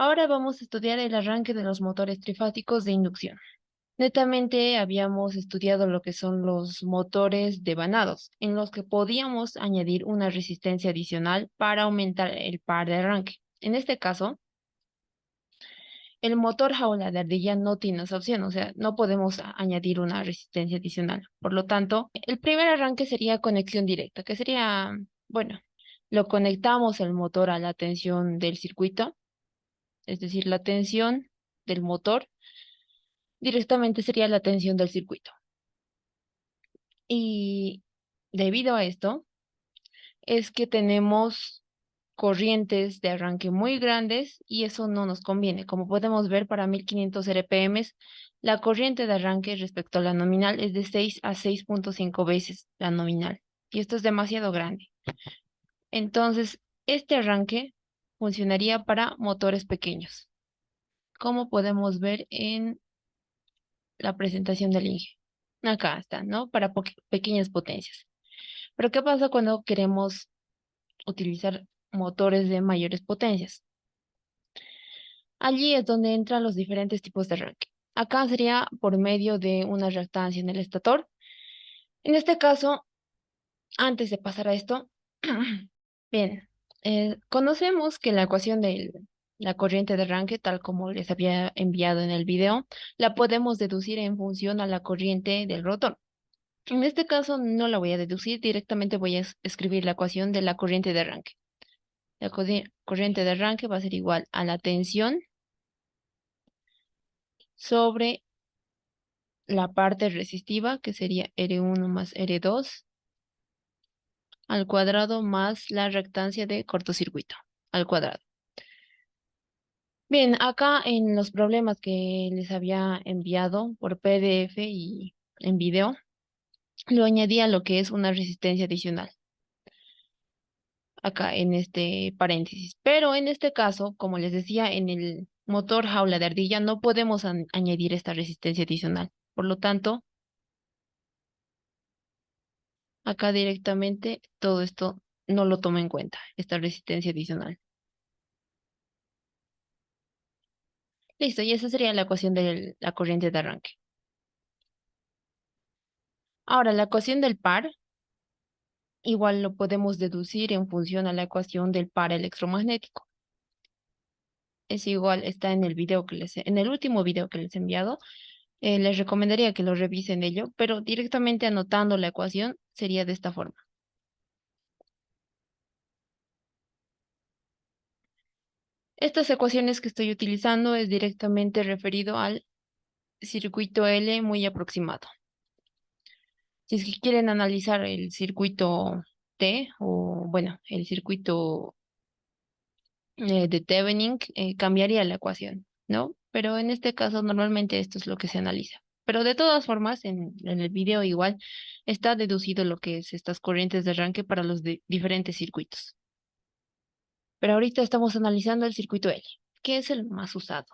Ahora vamos a estudiar el arranque de los motores trifásicos de inducción. Netamente habíamos estudiado lo que son los motores devanados, en los que podíamos añadir una resistencia adicional para aumentar el par de arranque. En este caso, el motor jaula de ardilla no tiene esa opción, o sea, no podemos añadir una resistencia adicional. Por lo tanto, el primer arranque sería conexión directa, que sería, bueno, lo conectamos el motor a la tensión del circuito, es decir, la tensión del motor directamente sería la tensión del circuito. Y debido a esto, es que tenemos corrientes de arranque muy grandes y eso no nos conviene. Como podemos ver, para 1500 RPM, la corriente de arranque respecto a la nominal es de 6 a 6.5 veces la nominal. Y esto es demasiado grande. Entonces, este arranque funcionaría para motores pequeños, como podemos ver en la presentación del INGE. Acá está, ¿no? Para pequeñas potencias. Pero ¿qué pasa cuando queremos utilizar motores de mayores potencias? Allí es donde entran los diferentes tipos de arranque. Acá sería por medio de una reactancia en el estator. En este caso, antes de pasar a esto, bien, conocemos que la ecuación de la corriente de arranque, tal como les había enviado en el video, la podemos deducir en función a la corriente del rotor. En este caso no la voy a deducir, directamente voy a escribir la ecuación de la corriente de arranque. La corriente de arranque va a ser igual a la tensión sobre la parte resistiva, que sería R1 más R2, al cuadrado más la reactancia de cortocircuito, al cuadrado. Bien, acá en los problemas que les había enviado por PDF y en video, lo añadí a lo que es una resistencia adicional, acá en este paréntesis. Pero en este caso, como les decía, en el motor jaula de ardilla no podemos añadir esta resistencia adicional. Por lo tanto, acá directamente todo esto no lo toma en cuenta, esta resistencia adicional. Listo, y esa sería la ecuación de la corriente de arranque. Ahora, la ecuación del par, igual lo podemos deducir en función a la ecuación del par electromagnético. Es igual, está en el video en el último video que les he enviado. Les recomendaría que lo revisen ello, pero directamente anotando la ecuación sería de esta forma. Estas ecuaciones que estoy utilizando es directamente referido al circuito L muy aproximado. Si es que quieren analizar el circuito T o, bueno, el circuito de Thevenin, cambiaría la ecuación, ¿no? Pero en este caso normalmente esto es lo que se analiza. Pero de todas formas, en el video igual está deducido lo que es estas corrientes de arranque para los diferentes circuitos. Pero ahorita estamos analizando el circuito L, que es el más usado.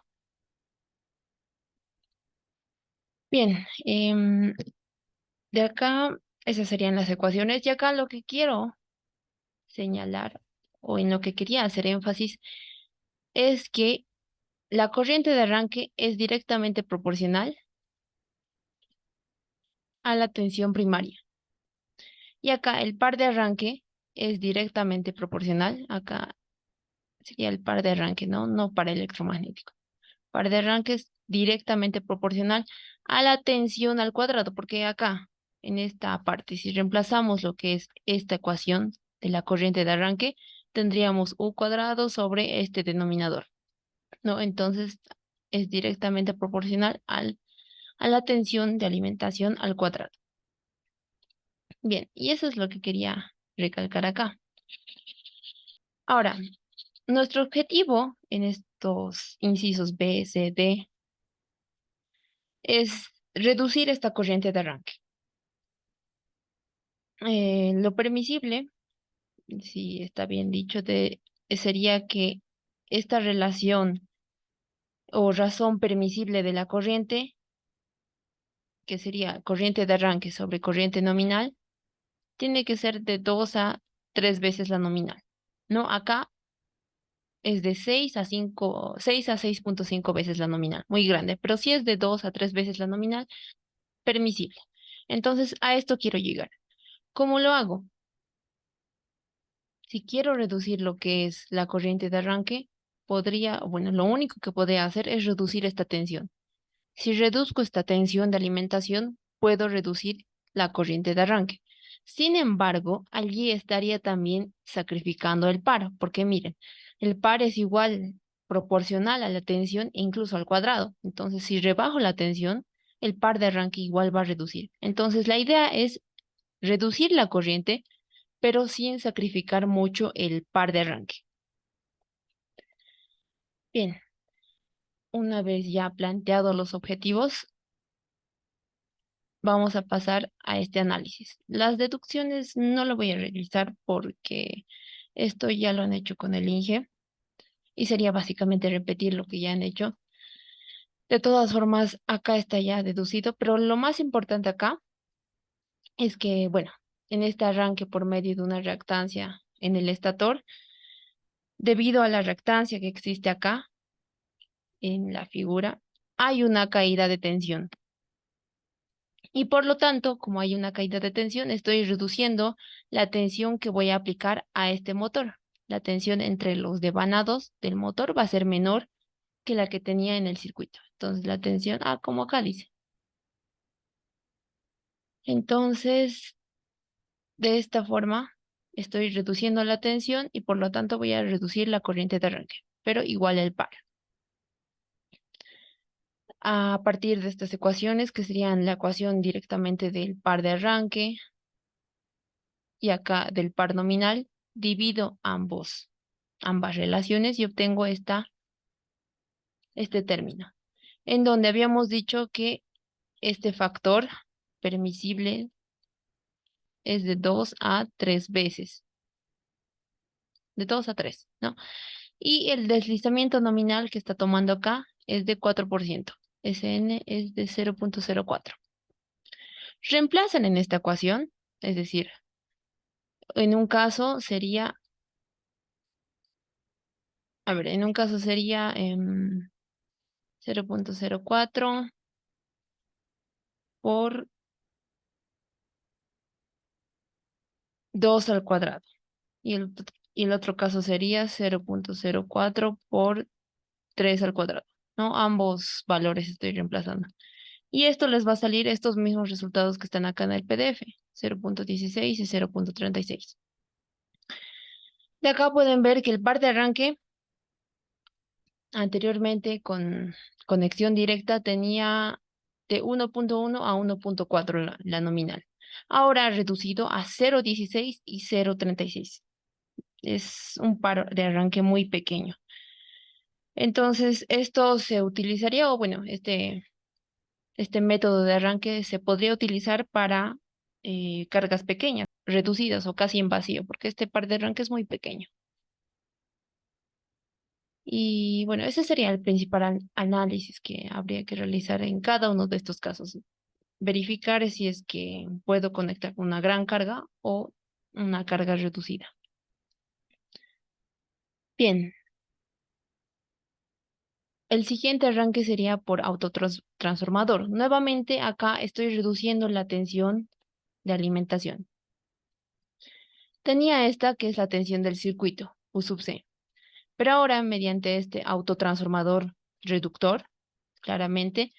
Bien, de acá esas serían las ecuaciones y acá lo que quiero señalar o en lo que quería hacer énfasis es que la corriente de arranque es directamente proporcional a la tensión primaria. Y acá el par de arranque es directamente proporcional. Acá sería el par de arranque, ¿no? No par electromagnético. Par de arranque es directamente proporcional a la tensión al cuadrado, porque acá, en esta parte, si reemplazamos lo que es esta ecuación de la corriente de arranque, tendríamos U cuadrado sobre este denominador, ¿no? Entonces, es directamente proporcional a la tensión de alimentación al cuadrado. Bien, y eso es lo que quería recalcar acá. Ahora, nuestro objetivo en estos incisos B, C, D es reducir esta corriente de arranque. Lo permisible, si está bien dicho, sería que esta relación o razón permisible de la corriente, que sería corriente de arranque sobre corriente nominal, tiene que ser de 2 a 3 veces la nominal. ¿No? Acá es de 6 a 6.5 veces la nominal, muy grande, pero si es de 2 a 3 veces la nominal, permisible. Entonces, a esto quiero llegar. ¿Cómo lo hago? Si quiero reducir lo que es la corriente de arranque, bueno, lo único que podría hacer es reducir esta tensión. Si reduzco esta tensión de alimentación, puedo reducir la corriente de arranque. Sin embargo, allí estaría también sacrificando el par, porque miren, el par es igual proporcional a la tensión e incluso al cuadrado. Entonces, si rebajo la tensión, el par de arranque igual va a reducir. Entonces, la idea es reducir la corriente, pero sin sacrificar mucho el par de arranque. Bien, una vez ya planteados los objetivos, vamos a pasar a este análisis. Las deducciones no lo voy a realizar porque esto ya lo han hecho con el INGE y sería básicamente repetir lo que ya han hecho. De todas formas, acá está ya deducido, pero lo más importante acá es que, bueno, en este arranque por medio de una reactancia en el estator, debido a la reactancia que existe acá en la figura, hay una caída de tensión. Y por lo tanto, como hay una caída de tensión, estoy reduciendo la tensión que voy a aplicar a este motor. La tensión entre los devanados del motor va a ser menor que la que tenía en el circuito. Entonces la tensión, como acá dice. Entonces, de esta forma, estoy reduciendo la tensión y por lo tanto voy a reducir la corriente de arranque, pero igual el par. A partir de estas ecuaciones, que serían la ecuación directamente del par de arranque, y acá del par nominal, divido ambas relaciones y obtengo este término, en donde habíamos dicho que este factor permisible es de 2 a 3 veces, de 2 a 3, ¿no? Y el deslizamiento nominal que está tomando acá es de 4%, Sn es de 0.04. Reemplazan en esta ecuación, es decir, en un caso sería, en un caso sería 0.04 por 2 al cuadrado. Y el otro caso sería 0.04 por 3 al cuadrado, ¿no? Ambos valores estoy reemplazando. Y esto les va a salir estos mismos resultados que están acá en el PDF, 0.16 y 0.36. De acá pueden ver que el par de arranque anteriormente con conexión directa tenía de 1.1 a 1.4 la nominal. Ahora ha reducido a 0.16 y 0.36. Es un par de arranque muy pequeño. Entonces, esto se utilizaría, o bueno, este método de arranque se podría utilizar para cargas pequeñas, reducidas o casi en vacío, porque este par de arranque es muy pequeño. Y bueno, ese sería el principal análisis que habría que realizar en cada uno de estos casos. Verificar si es que puedo conectar con una gran carga o una carga reducida. Bien, el siguiente arranque sería por autotransformador. Nuevamente, acá estoy reduciendo la tensión de alimentación. Tenía esta que es la tensión del circuito, U sub C. Pero ahora, mediante este autotransformador reductor, claramente,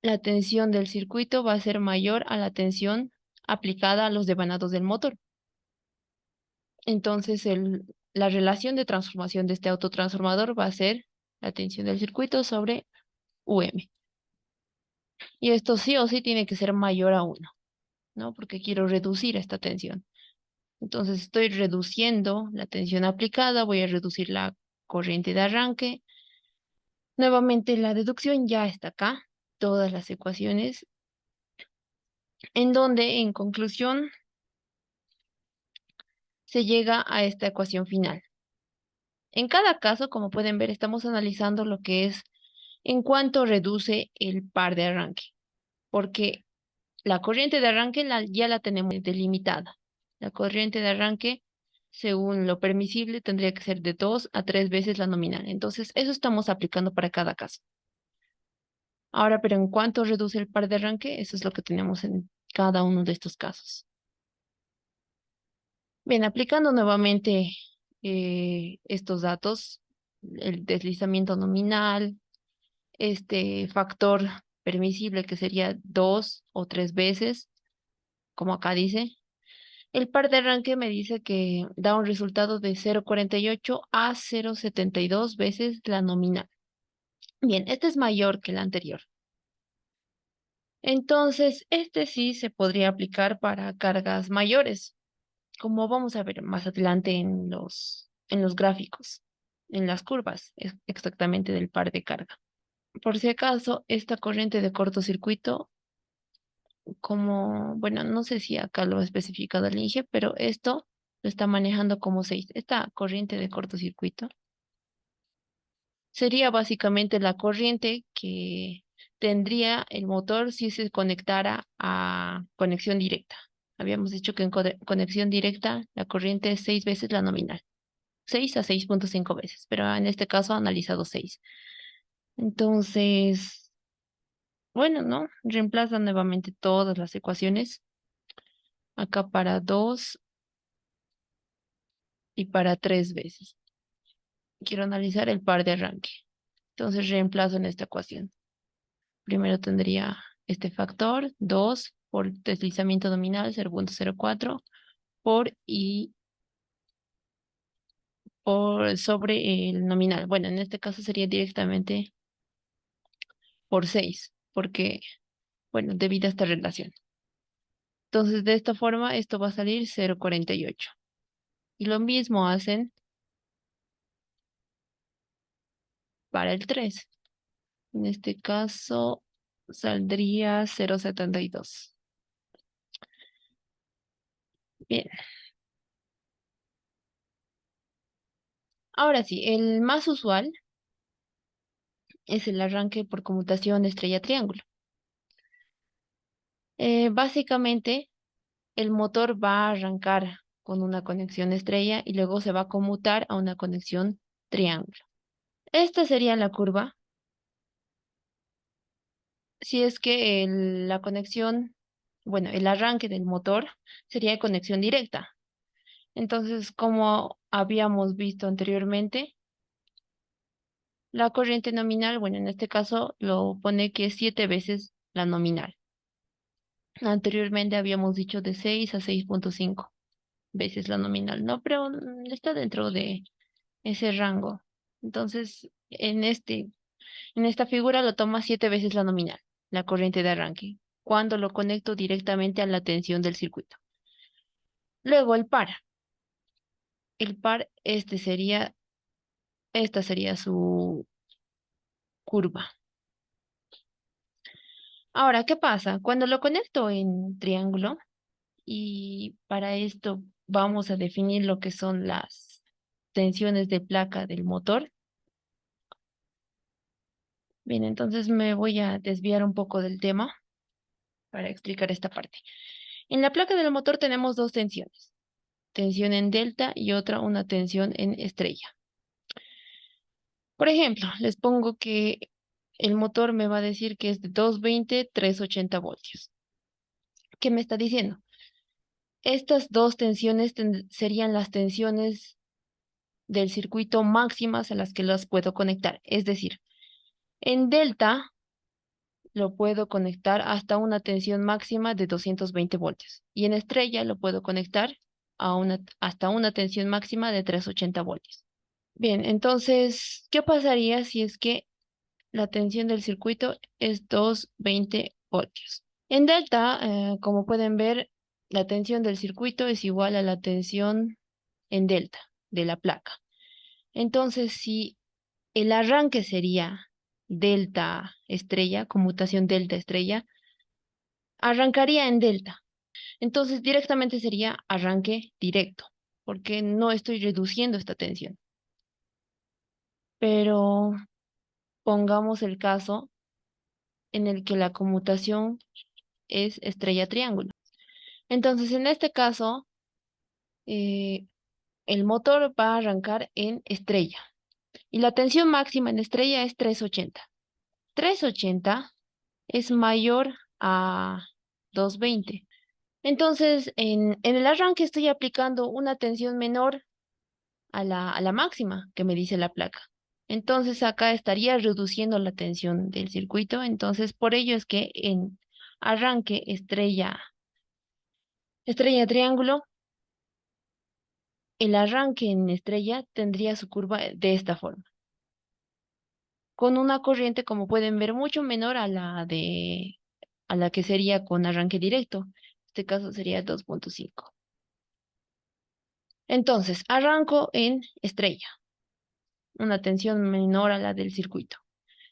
la tensión del circuito va a ser mayor a la tensión aplicada a los devanados del motor. Entonces, la relación de transformación de este autotransformador va a ser la tensión del circuito sobre UM. Y esto sí o sí tiene que ser mayor a 1, ¿no? Porque quiero reducir esta tensión. Entonces estoy reduciendo la tensión aplicada, voy a reducir la corriente de arranque. Nuevamente la deducción ya está acá, todas las ecuaciones, en donde en conclusión se llega a esta ecuación final. En cada caso, como pueden ver, estamos analizando lo que es en cuánto reduce el par de arranque, porque la corriente de arranque ya la tenemos delimitada. La corriente de arranque según lo permisible, tendría que ser de 2 a 3 veces la nominal. Entonces, eso estamos aplicando para cada caso. Ahora, pero ¿en cuánto reduce el par de arranque? Eso es lo que tenemos en cada uno de estos casos. Bien, aplicando nuevamente estos datos, el deslizamiento nominal, este factor permisible que sería 2 o 3 veces, como acá dice. El par de arranque me dice que da un resultado de 0,48 a 0,72 veces la nominal. Bien, este es mayor que el anterior. Entonces, este sí se podría aplicar para cargas mayores, como vamos a ver más adelante en los gráficos, en las curvas exactamente del par de carga. Por si acaso, esta corriente de cortocircuito, como, bueno, no sé si acá lo ha especificado el INGE, pero esto lo está manejando como 6. Esta corriente de cortocircuito sería básicamente la corriente que tendría el motor si se conectara a conexión directa. Habíamos dicho que en conexión directa la corriente es 6 veces la nominal, 6 a 6,5 veces, pero en este caso ha analizado 6. Entonces, bueno, ¿no? Reemplaza nuevamente todas las ecuaciones. Acá para 2 y para 3 veces. Quiero analizar el par de arranque. Entonces reemplazo en esta ecuación. Primero tendría este factor, 2 por deslizamiento nominal, 0,04 por y por sobre el nominal. Bueno, en este caso sería directamente por 6 porque, bueno, debido a esta relación. Entonces, de esta forma, esto va a salir 0,48. Y lo mismo hacen para el 3. En este caso, saldría 0,72. Bien, ahora sí, el más usual es el arranque por conmutación estrella-triángulo. Básicamente, el motor va a arrancar con una conexión estrella y luego se va a conmutar a una conexión triángulo. Esta sería la curva si es que la conexión, bueno, el arranque del motor sería de conexión directa. Entonces, como habíamos visto anteriormente, la corriente nominal, bueno, en este caso lo pone que es 7 veces la nominal. Anteriormente habíamos dicho de 6 a 6,5 veces la nominal, ¿no? Pero está dentro de ese rango. Entonces, en esta figura lo toma 7 veces la nominal, la corriente de arranque, cuando lo conecto directamente a la tensión del circuito. Luego el par. El par, esta sería su curva. Ahora, ¿qué pasa? Cuando lo conecto en triángulo, y para esto vamos a definir lo que son las tensiones de placa del motor. Bien, entonces me voy a desviar un poco del tema para explicar esta parte. En la placa del motor tenemos dos tensiones, tensión en delta y otra una tensión en estrella. Por ejemplo, les pongo que el motor me va a decir que es de 220, 380 voltios. ¿Qué me está diciendo? Estas dos tensiones serían las tensiones del circuito máximas a las que las puedo conectar. Es decir, en delta lo puedo conectar hasta una tensión máxima de 220 voltios y en estrella lo puedo conectar hasta una tensión máxima de 380 voltios. Bien, entonces, ¿qué pasaría si es que la tensión del circuito es 220 voltios? En delta, como pueden ver, la tensión del circuito es igual a la tensión en delta de la placa. Entonces, si el arranque sería delta estrella, conmutación delta estrella, arrancaría en delta. Entonces directamente sería arranque directo, porque no estoy reduciendo esta tensión. Pero pongamos el caso en el que la conmutación es estrella triángulo. Entonces, en este caso, el motor va a arrancar en estrella y la tensión máxima en estrella es 380. 380 es mayor a 220. Entonces, en el arranque estoy aplicando una tensión menor a la máxima que me dice la placa. Entonces, acá estaría reduciendo la tensión del circuito. Entonces, por ello es que en arranque estrella triángulo, el arranque en estrella tendría su curva de esta forma, con una corriente, como pueden ver, mucho menor a la que sería con arranque directo. En este caso sería 2.5. Entonces, arranco en estrella, una tensión menor a la del circuito.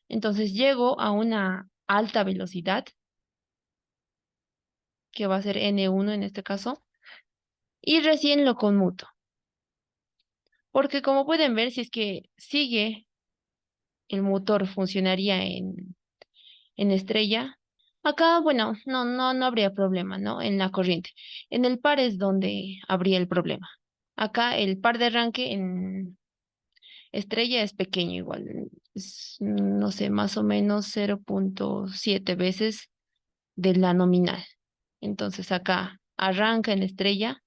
Entonces, llego a una alta velocidad, que va a ser N1 en este caso, y recién lo conmuto. Porque como pueden ver, si es que sigue el motor funcionaría en estrella, acá, bueno, no habría problema, ¿no? En la corriente. En el par es donde habría el problema. Acá el par de arranque en estrella es pequeño igual, es, no sé, más o menos 0.7 veces de la nominal. Entonces acá arranca en estrella.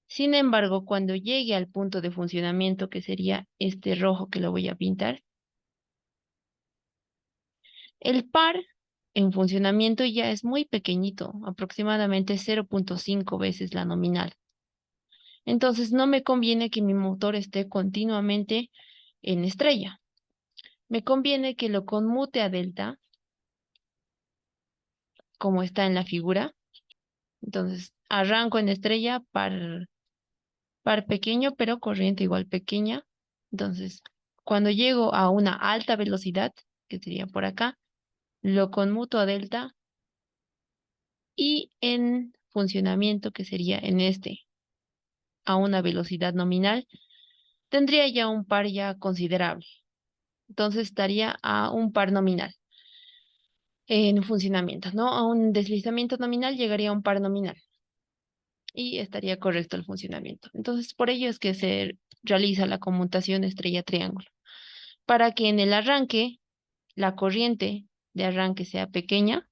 Sin embargo, cuando llegue al punto de funcionamiento, que sería este rojo que lo voy a pintar, el par en funcionamiento ya es muy pequeñito, aproximadamente 0.5 veces la nominal. Entonces no me conviene que mi motor esté continuamente en estrella. Me conviene que lo conmute a delta, como está en la figura. Entonces arranco en estrella, par pequeño, pero corriente igual pequeña. Entonces, cuando llego a una alta velocidad, que sería por acá, lo conmuto a delta y en funcionamiento, que sería en este, a una velocidad nominal, tendría ya un par ya considerable. Entonces estaría a un par nominal en funcionamiento, ¿no? A un deslizamiento nominal llegaría a un par nominal y estaría correcto el funcionamiento. Entonces, por ello es que se realiza la conmutación estrella-triángulo, para que en el arranque la corriente de arranque sea pequeña,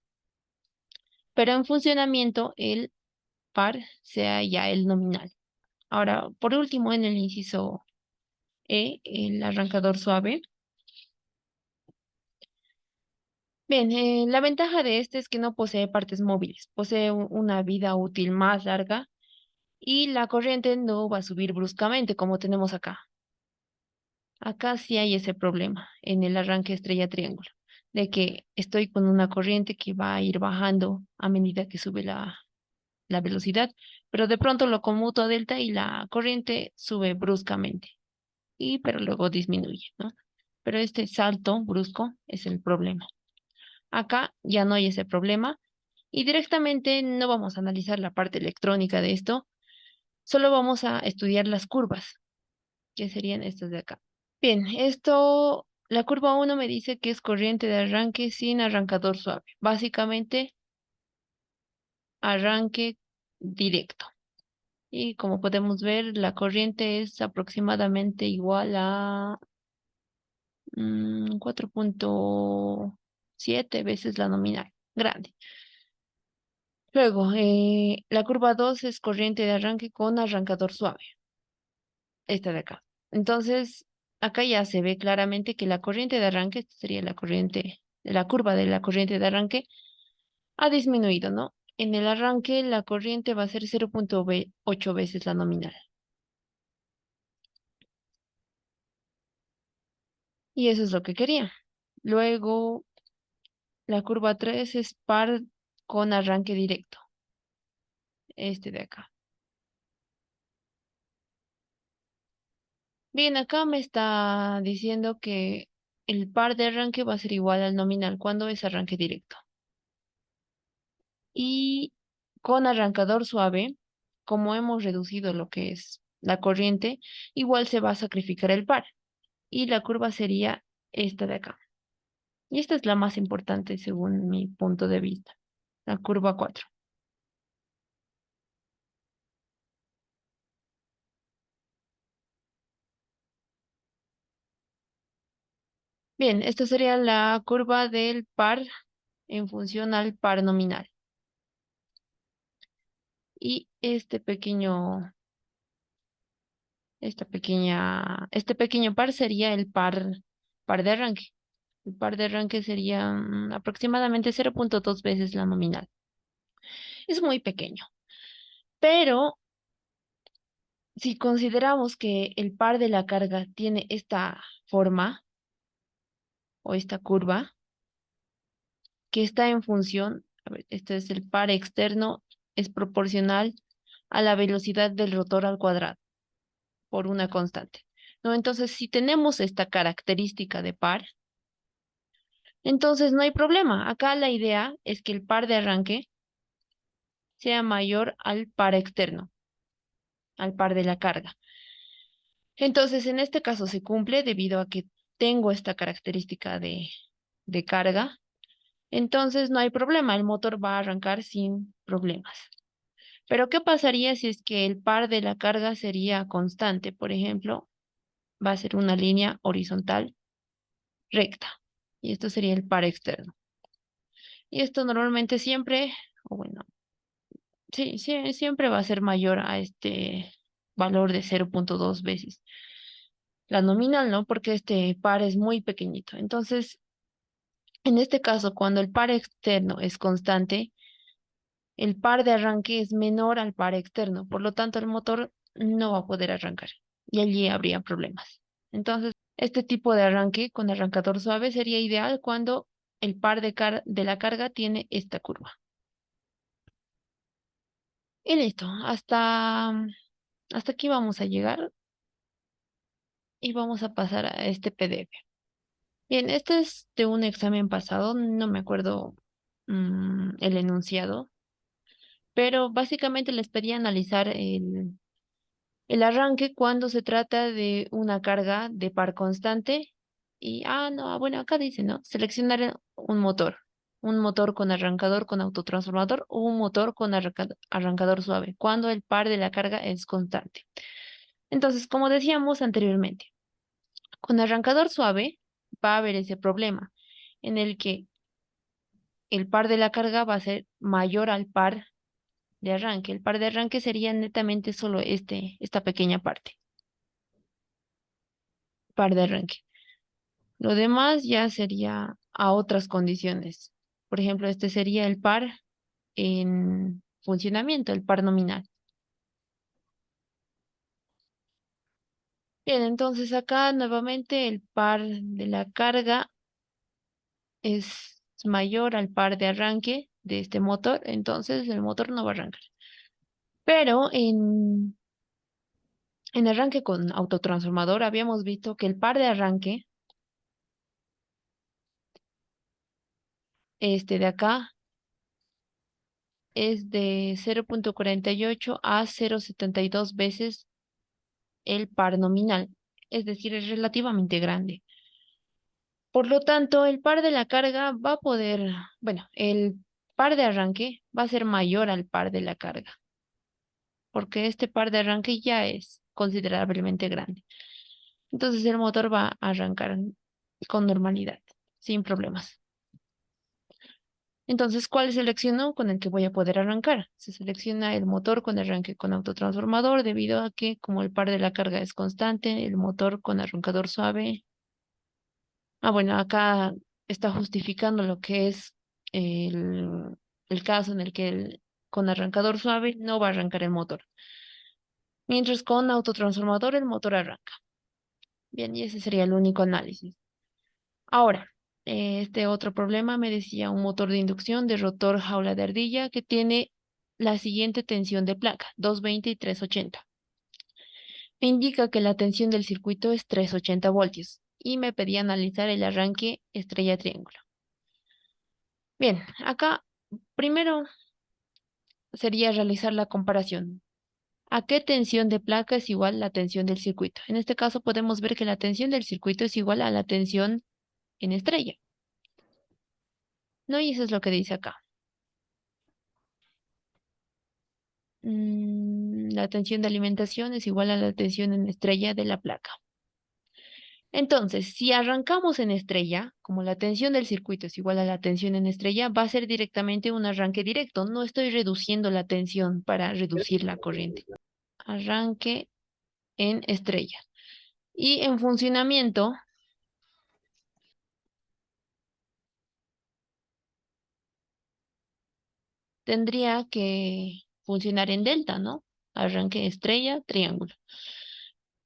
pero en funcionamiento el par sea ya el nominal. Ahora, por último, en el inciso E, el arrancador suave. Bien, la ventaja de este es que no posee partes móviles, posee una vida útil más larga y la corriente no va a subir bruscamente como tenemos acá. Acá sí hay ese problema en el arranque estrella triángulo, de que estoy con una corriente que va a ir bajando a medida que sube la velocidad, pero de pronto lo conmuto a delta y la corriente sube bruscamente, pero luego disminuye, ¿no? Pero este salto brusco es el problema. Acá ya no hay ese problema y directamente no vamos a analizar la parte electrónica de esto, solo vamos a estudiar las curvas, que serían estas de acá. Bien, la curva uno me dice que es corriente de arranque sin arrancador suave. Básicamente, arranque directo. Y como podemos ver, la corriente es aproximadamente igual a 4.7 veces la nominal. Grande. Luego, la curva 2 es corriente de arranque con arrancador suave. Esta de acá. Entonces, acá ya se ve claramente que la corriente de arranque, esta sería la curva de la corriente de arranque, ha disminuido, ¿no? En el arranque, la corriente va a ser 0.8 veces la nominal. Y eso es lo que quería. Luego, la curva 3 es par con arranque directo. Este de acá. Bien, acá me está diciendo que el par de arranque va a ser igual al nominal cuando es arranque directo. Y con arrancador suave, como hemos reducido lo que es la corriente, igual se va a sacrificar el par. Y la curva sería esta de acá. Y esta es la más importante según mi punto de vista, la curva 4. Bien, esta sería la curva del par en función al par nominal. Y este pequeño par sería el par de arranque. El par de arranque sería aproximadamente 0,2 veces la nominal. Es muy pequeño, pero si consideramos que el par de la carga tiene esta forma o esta curva, que está en función, a ver, este es el par externo, es proporcional a la velocidad del rotor al cuadrado por una constante. ¿No? Entonces, si tenemos esta característica de par, entonces no hay problema. Acá la idea es que el par de arranque sea mayor al par externo, al par de la carga. Entonces, en este caso se cumple debido a que tengo esta característica de carga. Entonces, no hay problema, el motor va a arrancar sin problemas. Pero, ¿qué pasaría si es que el par de la carga sería constante? Por ejemplo, va a ser una línea horizontal recta. Y esto sería el par externo. Y esto normalmente siempre, o bueno, sí, sí, siempre va a ser mayor a este valor de 0,2 veces. La nominal, ¿no? Porque este par es muy pequeñito. Entonces, en este caso, cuando el par externo es constante, el par de arranque es menor al par externo. Por lo tanto, el motor no va a poder arrancar y allí habría problemas. Entonces, este tipo de arranque con arrancador suave sería ideal cuando el par de la carga tiene esta curva. Y listo, hasta aquí vamos a llegar y vamos a pasar a este PDF. Bien, este es de un examen pasado, no me acuerdo el enunciado, pero básicamente les pedía analizar el arranque cuando se trata de una carga de par constante y, no, bueno, acá dice, ¿no? Seleccionar un motor con arrancador con autotransformador o un motor con arrancador suave, cuando el par de la carga es constante. Entonces, como decíamos anteriormente, con arrancador suave va a haber ese problema en el que el par de la carga va a ser mayor al par de arranque. El par de arranque sería netamente solo esta pequeña parte, par de arranque. Lo demás ya sería a otras condiciones. Por ejemplo, este sería el par en funcionamiento, el par nominal. Bien, entonces acá nuevamente el par de la carga es mayor al par de arranque de este motor, entonces el motor no va a arrancar. Pero en arranque con autotransformador habíamos visto que el par de arranque, este de acá, es de 0,48 a 0,72 veces el par nominal, es decir, es relativamente grande. Por lo tanto, el par de la carga va a poder, bueno, el par de arranque va a ser mayor al par de la carga, porque este par de arranque ya es considerablemente grande. Entonces el motor va a arrancar con normalidad, sin problemas. Entonces, ¿cuál selecciono con el que voy a poder arrancar? Se selecciona el motor con arranque con autotransformador debido a que como el par de la carga es constante, el motor con arrancador suave. Bueno, acá está justificando lo que es el, el caso en el que con arrancador suave no va a arrancar el motor. Mientras con autotransformador el motor arranca. Bien, y ese sería el único análisis. Ahora, este otro problema me decía un motor de inducción de rotor jaula de ardilla que tiene la siguiente tensión de placa, 220 y 380. Me indica que la tensión del circuito es 380 voltios y me pedía analizar el arranque estrella triángulo. Bien, acá primero sería realizar la comparación. ¿A qué tensión de placa es igual la tensión del circuito? En este caso podemos ver que la tensión del circuito es igual a la tensión en estrella, ¿no? Y eso es lo que dice acá. La tensión de alimentación es igual a la tensión en estrella de la placa. Entonces, si arrancamos en estrella, como la tensión del circuito es igual a la tensión en estrella, va a ser directamente un arranque directo. No estoy reduciendo la tensión para reducir la corriente. Arranque en estrella. Y en funcionamiento, tendría que funcionar en delta, ¿no? Arranque estrella, triángulo.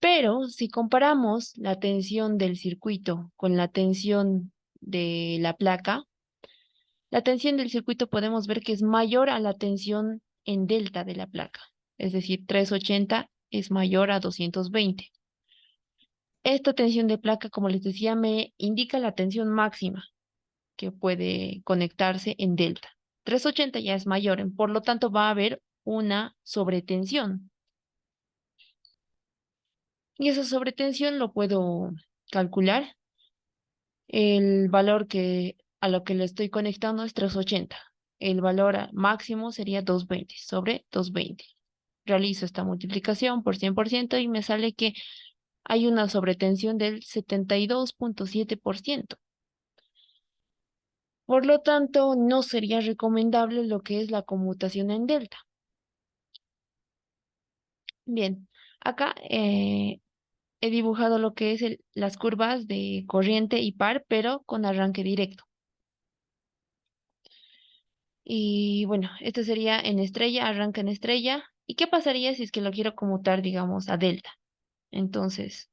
Pero si comparamos la tensión del circuito con la tensión de la placa, la tensión del circuito podemos ver que es mayor a la tensión en delta de la placa. Es decir, 380 es mayor a 220. Esta tensión de placa, como les decía, me indica la tensión máxima que puede conectarse en delta. 380 ya es mayor, por lo tanto va a haber una sobretensión. Y esa sobretensión lo puedo calcular. El valor a lo que le estoy conectando es 380. El valor máximo sería 220 sobre 220. Realizo esta multiplicación por 100% y me sale que hay una sobretensión del 72.7%. Por lo tanto, no sería recomendable lo que es la conmutación en delta. Bien, acá he dibujado lo que es las curvas de corriente y par, pero con arranque directo. Y bueno, esto sería en estrella, arranca en estrella. ¿Y qué pasaría si es que lo quiero conmutar, digamos, a delta? Entonces,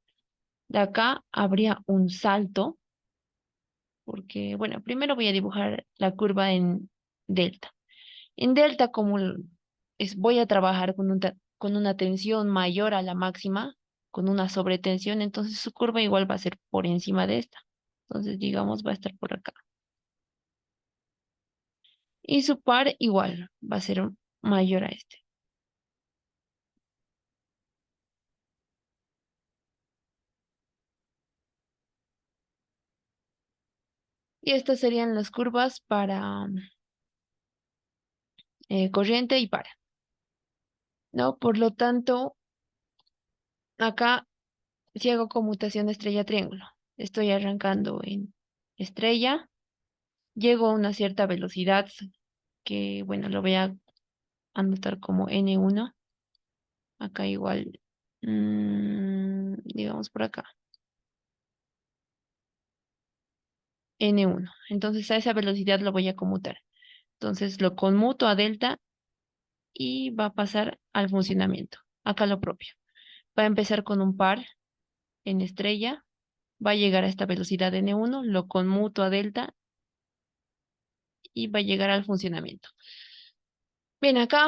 de acá habría un salto, porque, bueno, primero voy a dibujar la curva en delta. En delta, como voy a trabajar con una tensión mayor a la máxima, con una sobretensión, entonces su curva igual va a ser por encima de esta. Entonces, digamos, va a estar por acá. Y su par igual va a ser mayor a este. Y estas serían las curvas para corriente y par, ¿no? Por lo tanto, acá si hago conmutación estrella-triángulo, estoy arrancando en estrella, llego a una cierta velocidad que, bueno, lo voy a anotar como N1, acá igual, digamos por acá, N1. Entonces a esa velocidad lo voy a conmutar. Entonces lo conmuto a delta y va a pasar al funcionamiento. Acá lo propio. Va a empezar con un par en estrella, va a llegar a esta velocidad N1, lo conmuto a delta y va a llegar al funcionamiento. Bien, acá